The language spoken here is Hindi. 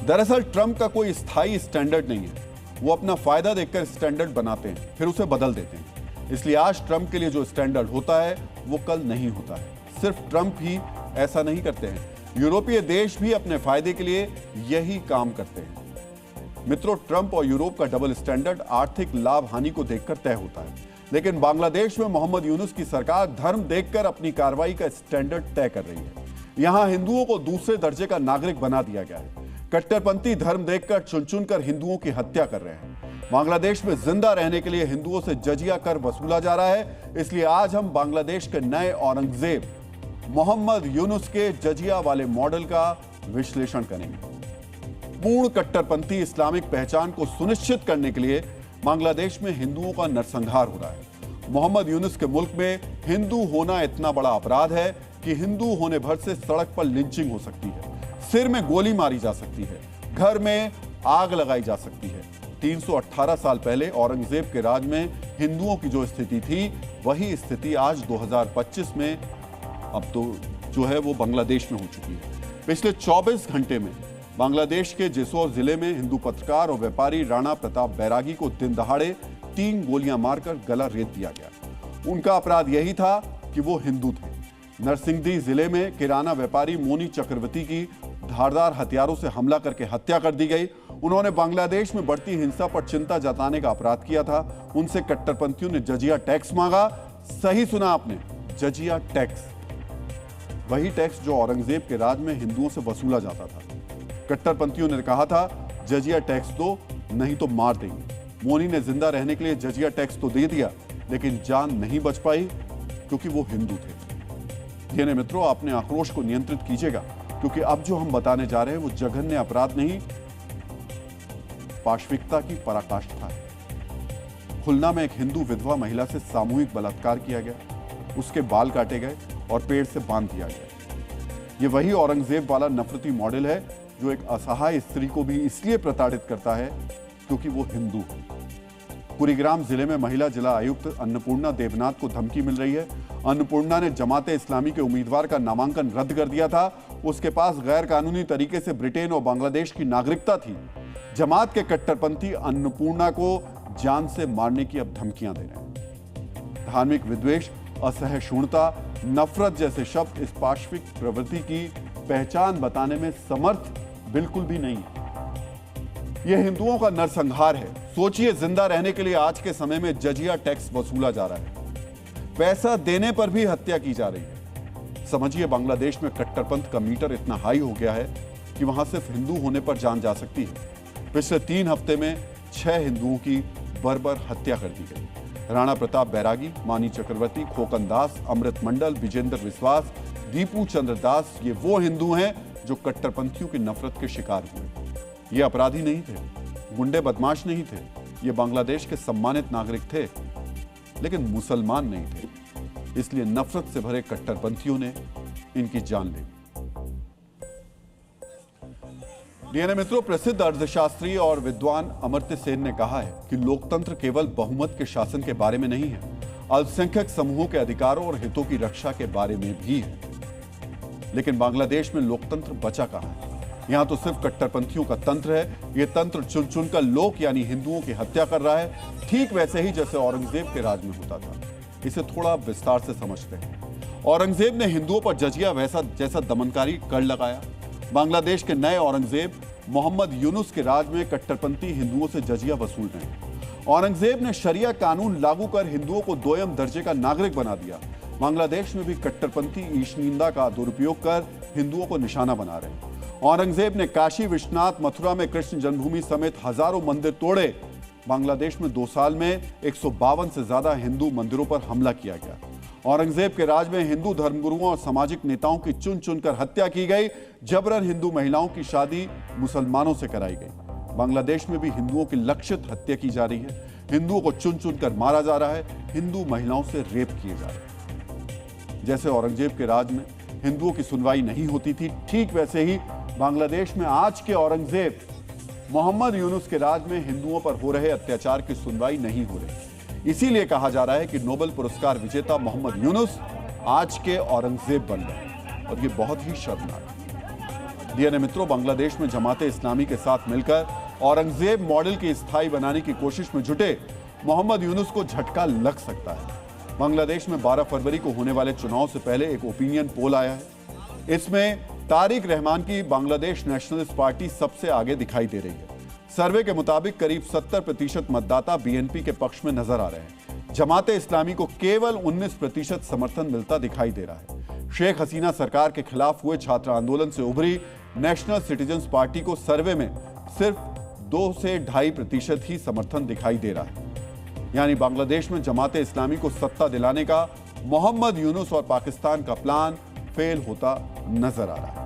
दरअसल ट्रंप का कोई स्थायी स्टैंडर्ड नहीं है। वो अपना फायदा देखकर स्टैंडर्ड बनाते हैं, फिर उसे बदल देते हैं। इसलिए आज ट्रंप के लिए जो स्टैंडर्ड होता है वो कल नहीं होता है। सिर्फ ट्रंप ही ऐसा नहीं करते हैं, यूरोपीय देश भी अपने फायदे के लिए यही काम करते हैं। मित्रों, ट्रंप और यूरोप का डबल स्टैंडर्ड आर्थिक लाभ हानि को देखकर तय होता है, लेकिन बांग्लादेश में मोहम्मद यूनुस की सरकार धर्म देखकर अपनी कार्रवाई का स्टैंडर्ड तय कर रही है। यहां हिंदुओं को दूसरे दर्जे का नागरिक बना दिया गया है। कट्टरपंथी धर्म देखकर चुन चुनकर हिंदुओं की हत्या कर रहे हैं। बांग्लादेश में जिंदा रहने के लिए हिंदुओं से जजिया कर वसूला जा रहा है। इसलिए आज हम बांग्लादेश के नए औरंगजेब मोहम्मद यूनुस के जजिया वाले मॉडल का विश्लेषण करेंगे। पूर्ण कट्टरपंथी इस्लामिक पहचान को सुनिश्चित करने के लिए बांग्लादेश में हिंदुओं का नरसंहार हो रहा है। मोहम्मद यूनुस के मुल्क में हिंदू होना इतना बड़ा अपराध है कि हिंदू होने भर से सड़क पर लिंचिंग हो सकती है, सिर में गोली मारी जा सकती है, घर में आग लगाई जा सकती है। 318 साल पहले औरंगजेब के राज में हिंदुओं की जो स्थिति थी, वही स्थिति आज 2025 में अब तो जो है वो बांग्लादेश में हो चुकी है। पिछले 24 घंटे में बांग्लादेश के जेसोर जिले में हिंदू पत्रकार और व्यापारी राणा प्रताप बैरागी को दिन दहाड़े 3 गोलियां मारकर गला रेत दिया गया। उनका अपराध यही था कि वो हिंदू थे। नरसिंहदी जिले में किराना व्यापारी मोनी चक्रवर्ती की धारदार हथियारों से हमला करके हत्या कर दी गई। उन्होंने बांग्लादेश में बढ़ती हिंसा पर चिंता जताने का अपराध किया था। उनसे कट्टरपंथियों ने जजिया टैक्स मांगा। सही सुना आपने, जजिया टैक्स, वही टैक्स जो औरंगजेब के राज में हिंदुओं से वसूला जाता था। कट्टरपंथियों ने कहा था जजिया टैक्स दो नहीं तो मार देंगे। मोनी ने जिंदा रहने के लिए जजिया टैक्स तो दे दिया, लेकिन जान नहीं बच पाई क्योंकि वो हिंदू थे। यानी मित्रों, अपने आक्रोश को नियंत्रित कीजिएगा, क्योंकि अब जो हम बताने जा रहे हैं वो जघन्य अपराध नहीं, पाशविकता की पराकाष्ठा है। खुलना में एक हिंदू विधवा महिला से सामूहिक बलात्कार किया गया, उसके बाल काटे गए और पेड़ से बांध दिया गया। ये वही औरंगजेब वाला नफरती मॉडल है जो एक असहाय स्त्री को भी इसलिए प्रताड़ित करता है क्योंकि वो हिंदू है। कुरीग्राम जिले में महिला जिला आयुक्त अन्नपूर्णा देवनाथ को धमकी मिल रही है। अन्नपूर्णा ने जमाते इस्लामी के उम्मीदवार का नामांकन रद्द कर दिया था। उसके पास गैर कानूनी तरीके से ब्रिटेन और बांग्लादेश की नागरिकता थी। जमात के कट्टरपंथी अन्नपूर्णा को जान से मारने की अब धमकियां दे रहे हैं। धार्मिक विद्वेष, असहिष्णुता, नफरत जैसे शब्द इस पाशविक प्रवृत्ति की पहचान बताने में समर्थ बिल्कुल भी नहीं। यह हिंदुओं का नरसंहार है। सोचिए, जिंदा रहने के लिए आज के समय में जजिया टैक्स वसूला जा रहा है, पैसा देने पर भी हत्या की जा रही है। समझिए, बांग्लादेश में कट्टरपंथ का मीटर इतना हाई हो गया है कि वहां सिर्फ हिंदू होने पर जान जा सकती है। पिछले 3 हफ्ते में 6 हिंदुओं की बर्बर हत्या कर दी गई। राणा प्रताप बैरागी, मानी चक्रवर्ती, खोकन दास, अमृत मंडल, विजेंद्र विश्वास, दीपू चंद्र दास, ये वो हिंदू हैं जो कट्टरपंथियों की नफरत के शिकार हुए। ये अपराधी नहीं थे, गुंडे बदमाश नहीं थे, ये बांग्लादेश के सम्मानित नागरिक थे, लेकिन मुसलमान नहीं थे। इसलिए नफरत से भरे कट्टरपंथियों ने इनकी जान ली। डीएनए मित्रों, प्रसिद्ध अर्थशास्त्री और विद्वान अमर्त्य सेन ने कहा है कि लोकतंत्र केवल बहुमत के शासन के बारे में नहीं है, अल्पसंख्यक समूहों के अधिकारों और हितों की रक्षा के बारे में भी है। लेकिन बांग्लादेश में लोकतंत्र बचा कहां है? यहां तो सिर्फ कट्टरपंथियों का तंत्र है। यह तंत्र चुन चुनकर लोग यानी हिंदुओं की हत्या कर रहा है, ठीक वैसे ही जैसे औरंगजेब के राज में होता था। इसे थोड़ा विस्तार से समझते हैं। औरंगजेब ने हिंदुओं पर जजिया जैसा दमनकारी कर लगाया। बांग्लादेश के नए औरंगजेब मोहम्मद यूनुस के राज में कट्टरपंथी हिंदुओं से जजिया वसूल रहे हैं। औरंगजेब ने शरिया कानून लागू कर हिंदुओं को दोयम दर्जे का नागरिक बना दिया। बांग्लादेश में भी कट्टरपंथी ईशनिंदा का दुरुपययोग कर हिंदुओं को निशाना बना रहे हैं। औरंगजेब ने काशी, विश्वनाथ, मथुरा में कृष्ण जन्मभूमि समेत हजारों मंदिर तोड़े। बांग्लादेश में 2 साल में 152 से ज्यादा हिंदू मंदिरों पर हमला किया गया। औरंगजेब के राज में हिंदू धर्मगुरुओं और सामाजिक नेताओं की चुन चुनकर हत्या की गई। जबरन हिंदू महिलाओं की शादी मुसलमानों से कराई गई। बांग्लादेश में भी हिंदुओं की लक्षित हत्या की जा रही है। हिंदुओं को चुन चुनकर मारा जा रहा है। हिंदू महिलाओं से रेप किए जा रहे हैं। जैसे औरंगजेब के राज में हिंदुओं की सुनवाई नहीं होती थी, ठीक वैसे ही बांग्लादेश में आज के औरंगजेब मोहम्मद यूनुस के राज में हिंदुओं पर हो रहे अत्याचार की सुनवाई नहीं हो रही। इसीलिए कहा जा रहा है कि नोबेल पुरस्कार विजेता मोहम्मद यूनुस आज के औरंगजेब बन गए, और ये बहुत ही शर्मनाक है। डीएनए मित्रों, बांग्लादेश में जमाते इस्लामी के साथ मिलकर औरंगजेब मॉडल की स्थायी बनाने की कोशिश में जुटे मोहम्मद यूनुस को झटका लग सकता है। बांग्लादेश में 12 फरवरी को होने वाले चुनाव से पहले एक ओपिनियन पोल आया है। इसमें तारिक रहमान की बांग्लादेश नेशनलिस्ट पार्टी सबसे आगे दिखाई दे रही है। सर्वे के मुताबिक करीब 70% मतदाता बीएनपी के पक्ष में नजर आ रहे हैं। जमाते इस्लामी को केवल 19% समर्थन मिलता दिखाई दे रहा है। शेख हसीना सरकार के खिलाफ हुए छात्र आंदोलन से उभरी नेशनल सिटीजन्स पार्टी को सर्वे में सिर्फ 2 से 2.5% ही समर्थन दिखाई दे रहा है। यानी बांग्लादेश में जमाते इस्लामी को सत्ता दिलाने का मोहम्मद यूनुस और पाकिस्तान का प्लान फेल होता नजर आ रहा है।